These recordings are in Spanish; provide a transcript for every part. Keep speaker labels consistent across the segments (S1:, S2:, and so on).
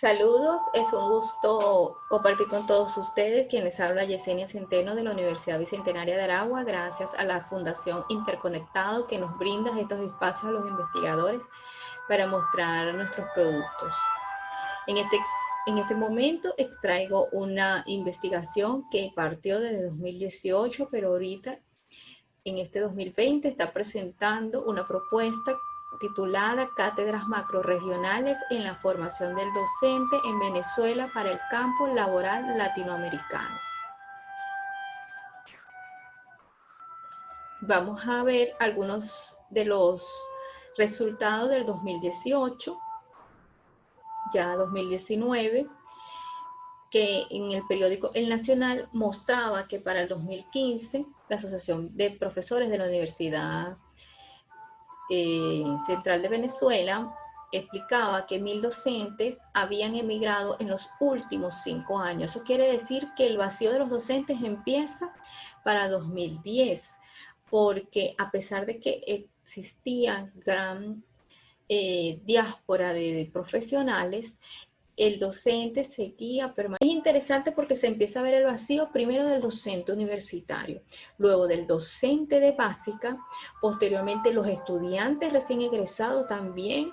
S1: Saludos, es un gusto compartir con todos ustedes. Quien les habla Yesenia Centeno de la Universidad Bicentenaria de Aragua, gracias a la Fundación Interconectado que nos brinda estos espacios a los investigadores para mostrar nuestros productos. En este momento extraigo una investigación que partió desde 2018, pero ahorita en este 2020 está presentando una propuesta titulada Cátedras Macrorregionales en la formación del docente en Venezuela para el campo laboral latinoamericano. Vamos a ver algunos de los resultados del 2018, ya 2019, que en el periódico El Nacional mostraba que para el 2015 la Asociación de Profesores de la Universidad Central de Venezuela explicaba que 1000 docentes habían emigrado en los últimos 5 años. Eso quiere decir que el vacío de los docentes empieza para 2010, porque a pesar de que existía gran diáspora de profesionales, el docente seguía permanente. Es interesante porque se empieza a ver el vacío primero del docente universitario, luego del docente de básica, posteriormente los estudiantes recién egresados también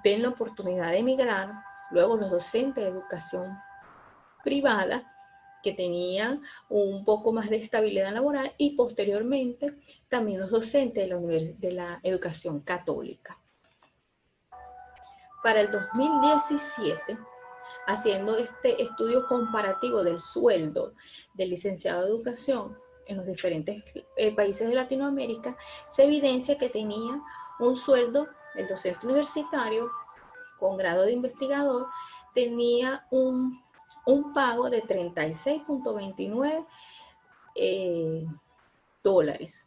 S1: ven la oportunidad de emigrar, luego los docentes de educación privada que tenían un poco más de estabilidad laboral y posteriormente también los docentes de la educación católica. Para el 2017, haciendo este estudio comparativo del sueldo del licenciado de educación en los diferentes países de Latinoamérica, se evidencia que tenía un sueldo, el docente universitario con grado de investigador, tenía un pago de 36.29 dólares,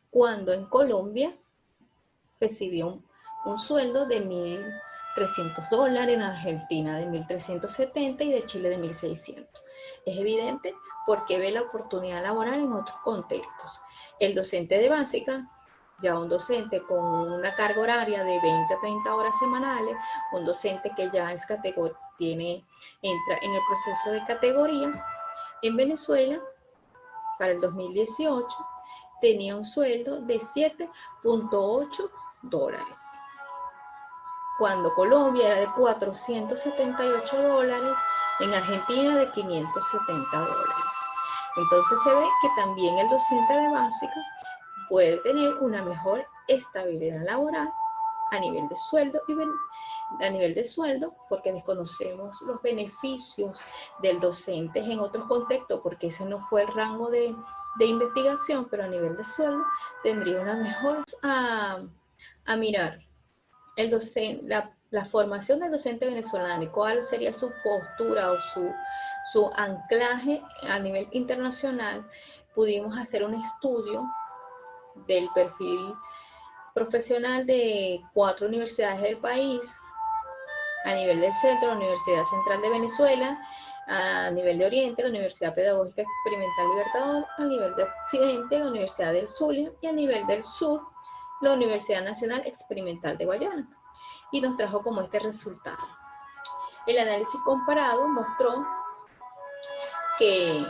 S1: cuando en Colombia recibió un sueldo de 1.300 dólares, en Argentina de 1.370 y de Chile de 1.600. Es evidente porque ve la oportunidad laboral en otros contextos. El docente de básica, ya un docente con una carga horaria de 20 a 30 horas semanales, un docente que ya es entra en el proceso de categorías, en Venezuela, para el 2018, tenía un sueldo de 7.8 dólares, cuando Colombia era de 478 dólares, en Argentina de 570 dólares. Entonces se ve que también el docente de básica puede tener una mejor estabilidad laboral a nivel de sueldo, porque desconocemos los beneficios del docente en otros contextos, porque ese no fue el rango de investigación, pero a nivel de sueldo tendría una mejor a mirar el docente, la formación del docente venezolano y cuál sería su postura o su anclaje a nivel internacional. Pudimos hacer un estudio del perfil profesional de 4 universidades del país, a nivel del centro, la Universidad Central de Venezuela, a nivel de Oriente, la Universidad Pedagógica Experimental Libertador, a nivel de Occidente, la Universidad del Zulia, y a nivel del sur, la Universidad Nacional Experimental de Guayana. Y nos trajo como este resultado. El análisis comparado mostró que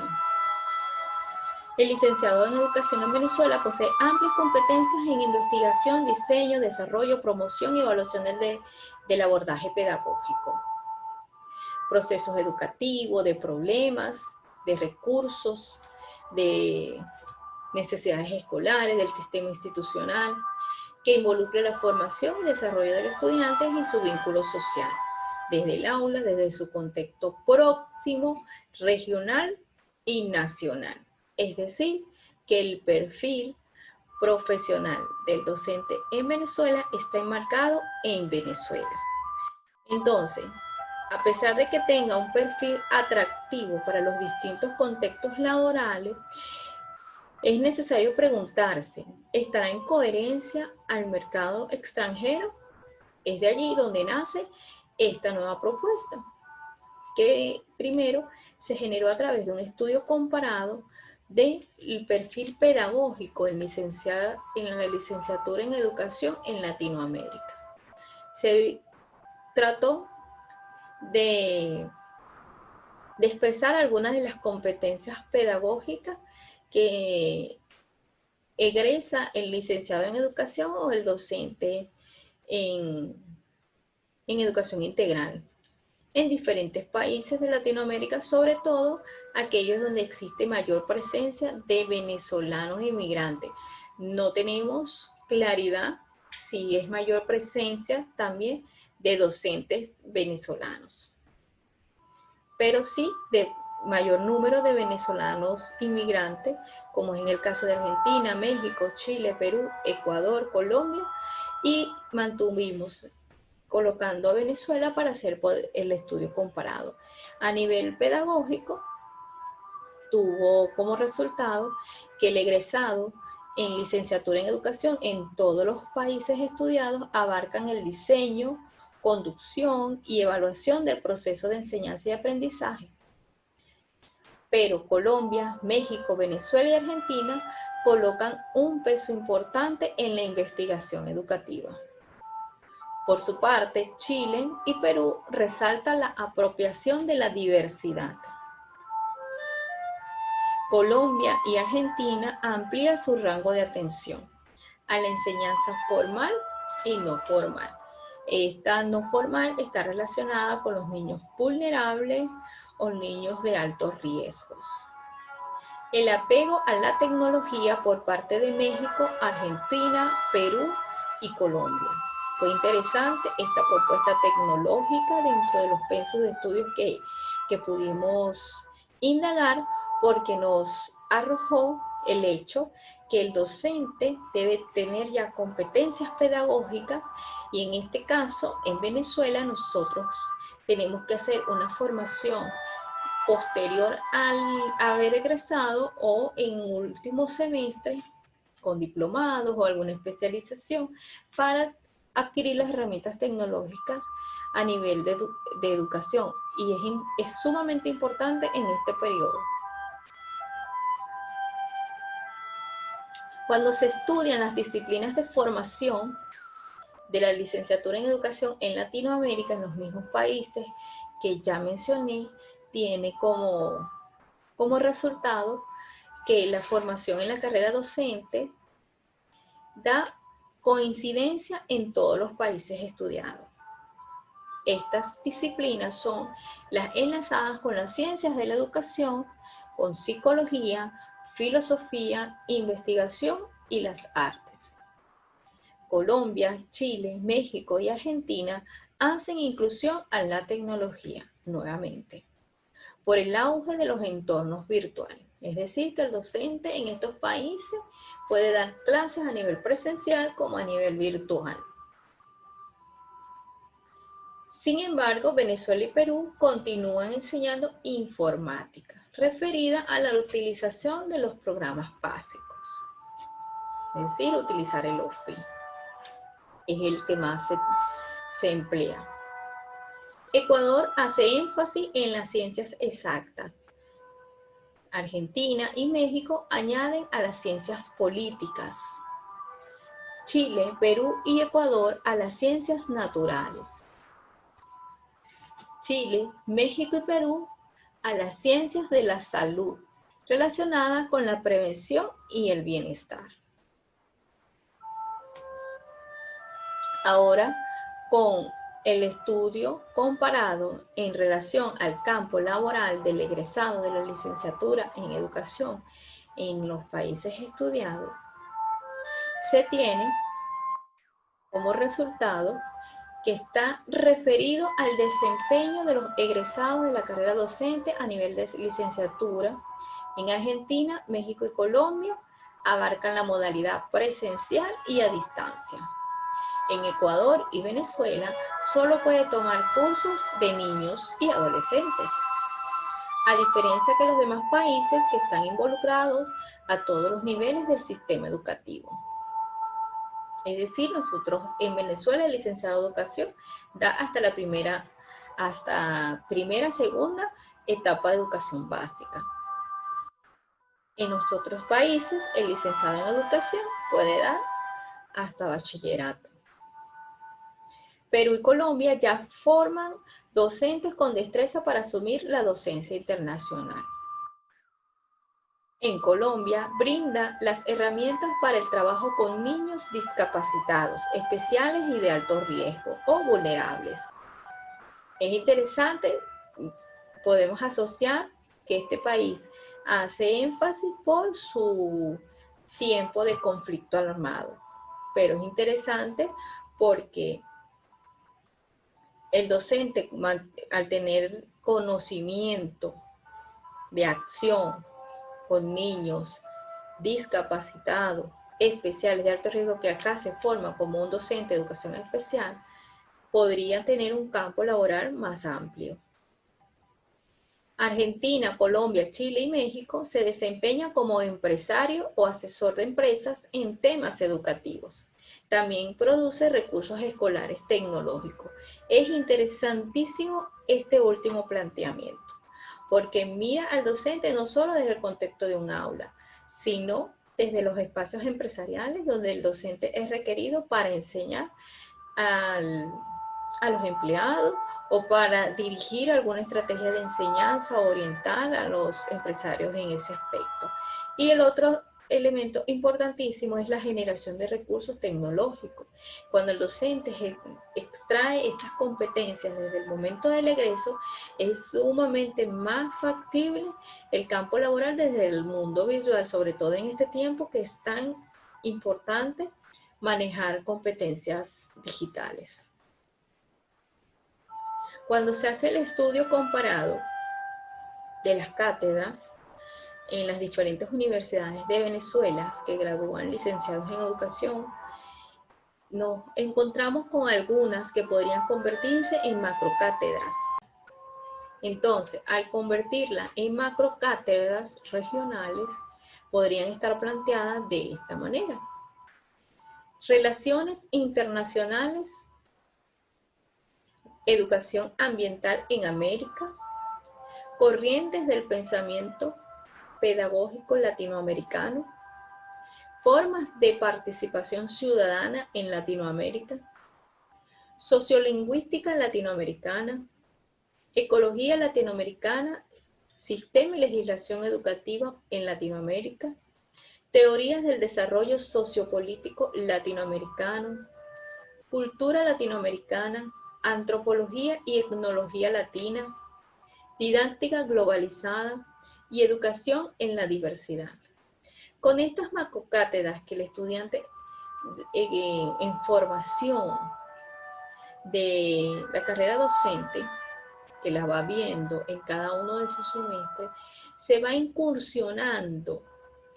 S1: el licenciado en Educación en Venezuela posee amplias competencias en investigación, diseño, desarrollo, promoción y evaluación del abordaje pedagógico, procesos educativos, de problemas, de recursos, de necesidades escolares, del sistema institucional, que involucre la formación y desarrollo del estudiante y su vínculo social, desde el aula, desde su contexto próximo, regional y nacional. Es decir, que el perfil profesional del docente en Venezuela está enmarcado en Venezuela. Entonces, a pesar de que tenga un perfil atractivo para los distintos contextos laborales, es necesario preguntarse, ¿estará en coherencia al mercado extranjero? Es de allí donde nace esta nueva propuesta, que primero se generó a través de un estudio comparado del perfil pedagógico en la licenciatura en educación en Latinoamérica. Se trató de expresar algunas de las competencias pedagógicas que egresa el licenciado en educación o el docente en educación integral en diferentes países de Latinoamérica, sobre todo aquellos donde existe mayor presencia de venezolanos inmigrantes. No tenemos claridad si es mayor presencia también de docentes venezolanos, pero sí de mayor número de venezolanos inmigrantes, como es en el caso de Argentina, México, Chile, Perú, Ecuador, Colombia, y mantuvimos colocando a Venezuela para hacer el estudio comparado. A nivel pedagógico, tuvo como resultado que el egresado en licenciatura en educación en todos los países estudiados abarcan el diseño, conducción y evaluación del proceso de enseñanza y aprendizaje. Pero Colombia, México, Venezuela y Argentina colocan un peso importante en la investigación educativa. Por su parte, Chile y Perú resaltan la apropiación de la diversidad. Colombia y Argentina amplían su rango de atención a la enseñanza formal y no formal. Esta no formal está relacionada con los niños vulnerables o niños de altos riesgos. El apego a la tecnología por parte de México, Argentina, Perú y Colombia. Fue interesante esta propuesta tecnológica dentro de los pensos de estudios que pudimos indagar, porque nos arrojó el hecho que el docente debe tener ya competencias pedagógicas, y en este caso, en Venezuela, nosotros tenemos que hacer una formación posterior al haber egresado o en último semestre con diplomados o alguna especialización para adquirir las herramientas tecnológicas a nivel de educación, y es sumamente importante en este periodo. Cuando se estudian las disciplinas de formación de la licenciatura en educación en Latinoamérica, en los mismos países que ya mencioné, tiene como resultado que la formación en la carrera docente da coincidencia en todos los países estudiados. Estas disciplinas son las enlazadas con las ciencias de la educación, con psicología, filosofía, investigación y las artes. Colombia, Chile, México y Argentina hacen inclusión a la tecnología nuevamente por el auge de los entornos virtuales. Es decir, que el docente en estos países puede dar clases a nivel presencial como a nivel virtual. Sin embargo, Venezuela y Perú continúan enseñando informática, referida a la utilización de los programas básicos. Es decir, utilizar el OFI. Es el que más se emplea. Ecuador hace énfasis en las ciencias exactas. Argentina y México añaden a las ciencias políticas. Chile, Perú y Ecuador a las ciencias naturales. Chile, México y Perú a las ciencias de la salud, relacionadas con la prevención y el bienestar. Ahora, con el estudio comparado en relación al campo laboral del egresado de la licenciatura en educación en los países estudiados, se tiene como resultado que está referido al desempeño de los egresados de la carrera docente a nivel de licenciatura. En Argentina, México y Colombia abarcan la modalidad presencial y a distancia. En Ecuador y Venezuela solo puede tomar cursos de niños y adolescentes, a diferencia que los demás países que están involucrados a todos los niveles del sistema educativo. Es decir, nosotros en Venezuela el licenciado de educación da hasta primera, segunda etapa de educación básica. En los otros países el licenciado en educación puede dar hasta bachillerato. Perú y Colombia ya forman docentes con destreza para asumir la docencia internacional. En Colombia, brinda las herramientas para el trabajo con niños discapacitados, especiales y de alto riesgo o vulnerables. Es interesante, podemos asociar que este país hace énfasis por su tiempo de conflicto armado, pero es interesante porque el docente, al tener conocimiento de acción con niños discapacitados, especiales de alto riesgo, que acá se forma como un docente de educación especial, podría tener un campo laboral más amplio. Argentina, Colombia, Chile y México se desempeñan como empresario o asesor de empresas en temas educativos. También produce recursos escolares tecnológicos. Es interesantísimo este último planteamiento, porque mira al docente no solo desde el contexto de un aula, sino desde los espacios empresariales donde el docente es requerido para enseñar a los empleados o para dirigir alguna estrategia de enseñanza o orientar a los empresarios en ese aspecto. Y el otro elemento importantísimo es la generación de recursos tecnológicos. Cuando el docente extrae estas competencias desde el momento del egreso, es sumamente más factible el campo laboral desde el mundo virtual, sobre todo en este tiempo que es tan importante manejar competencias digitales. Cuando se hace el estudio comparado de las cátedras en las diferentes universidades de Venezuela que gradúan licenciados en educación, nos encontramos con algunas que podrían convertirse en macrocátedras. Entonces, al convertirlas en macrocátedras regionales, podrían estar planteadas de esta manera. Relaciones internacionales, educación ambiental en América, corrientes del pensamiento pedagógico latinoamericano, formas de participación ciudadana en Latinoamérica, sociolingüística latinoamericana, ecología latinoamericana, sistema y legislación educativa en Latinoamérica, teorías del desarrollo sociopolítico latinoamericano, cultura latinoamericana, antropología y etnología latina, didáctica globalizada y educación en la diversidad. Con estas macrocátedras que el estudiante en formación de la carrera docente, que la va viendo en cada uno de sus semestres, se va incursionando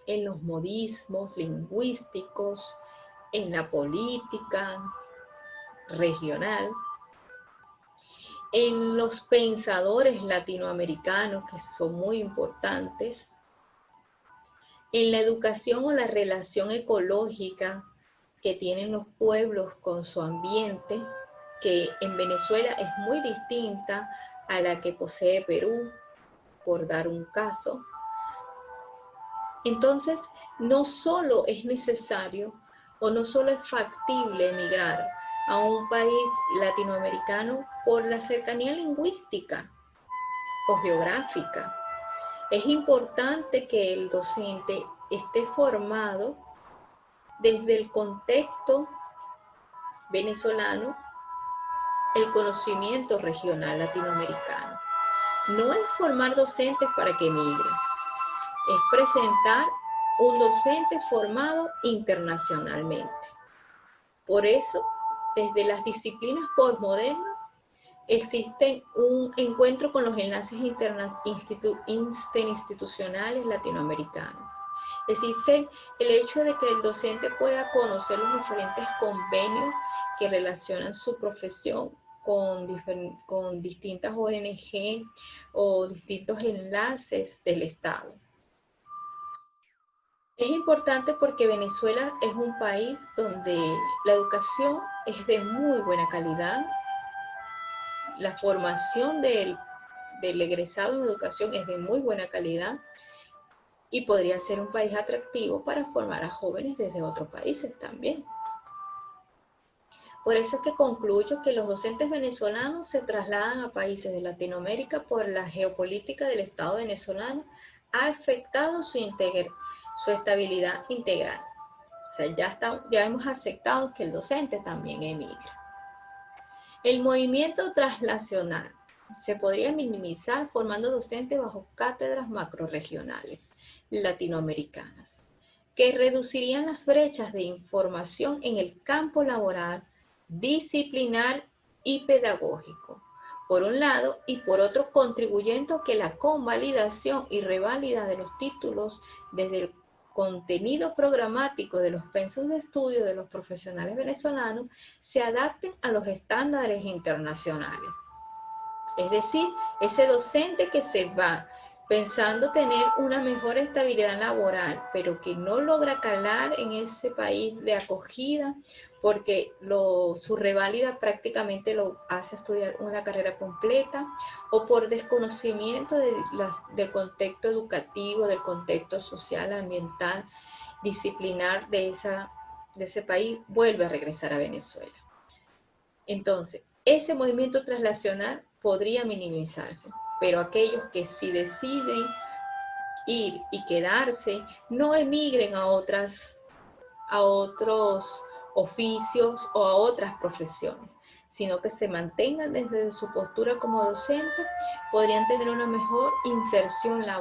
S1: en los modismos lingüísticos, en la política regional, en los pensadores latinoamericanos que son muy importantes, en la educación o la relación ecológica que tienen los pueblos con su ambiente, que en Venezuela es muy distinta a la que posee Perú, por dar un caso. Entonces, no solo es necesario o no solo es factible emigrar a un país latinoamericano por la cercanía lingüística o geográfica. Es importante que el docente esté formado desde el contexto venezolano, el conocimiento regional latinoamericano. No es formar docentes para que emigren, es presentar un docente formado internacionalmente. Por eso, desde las disciplinas postmodernas, existe un encuentro con los enlaces institucionales latinoamericanos. Existe el hecho de que el docente pueda conocer los diferentes convenios que relacionan su profesión con distintas ONG o distintos enlaces del Estado. Es importante porque Venezuela es un país donde la educación es de muy buena calidad, la formación del egresado en educación es de muy buena calidad y podría ser un país atractivo para formar a jóvenes desde otros países también. Por eso es que concluyo que los docentes venezolanos se trasladan a países de Latinoamérica por la geopolítica del Estado venezolano ha afectado su estabilidad integral. O sea, ya hemos aceptado que el docente también emigra. El movimiento traslacional se podría minimizar formando docentes bajo cátedras macrorregionales latinoamericanas, que reducirían las brechas de información en el campo laboral, disciplinar y pedagógico, por un lado, y por otro contribuyendo a que la convalidación y revalida de los títulos desde el contenido programático de los pensos de estudio de los profesionales venezolanos se adapten a los estándares internacionales. Es decir, ese docente que se va pensando tener una mejor estabilidad laboral, pero que no logra calar en ese país de acogida, porque su reválida prácticamente lo hace estudiar una carrera completa, o por desconocimiento del contexto educativo, del contexto social, ambiental, disciplinar de ese país, vuelve a regresar a Venezuela. Entonces, ese movimiento traslacional podría minimizarse, pero aquellos que sí deciden ir y quedarse, no emigren a otros oficios o a otras profesiones, sino que se mantengan desde su postura como docente, podrían tener una mejor inserción laboral.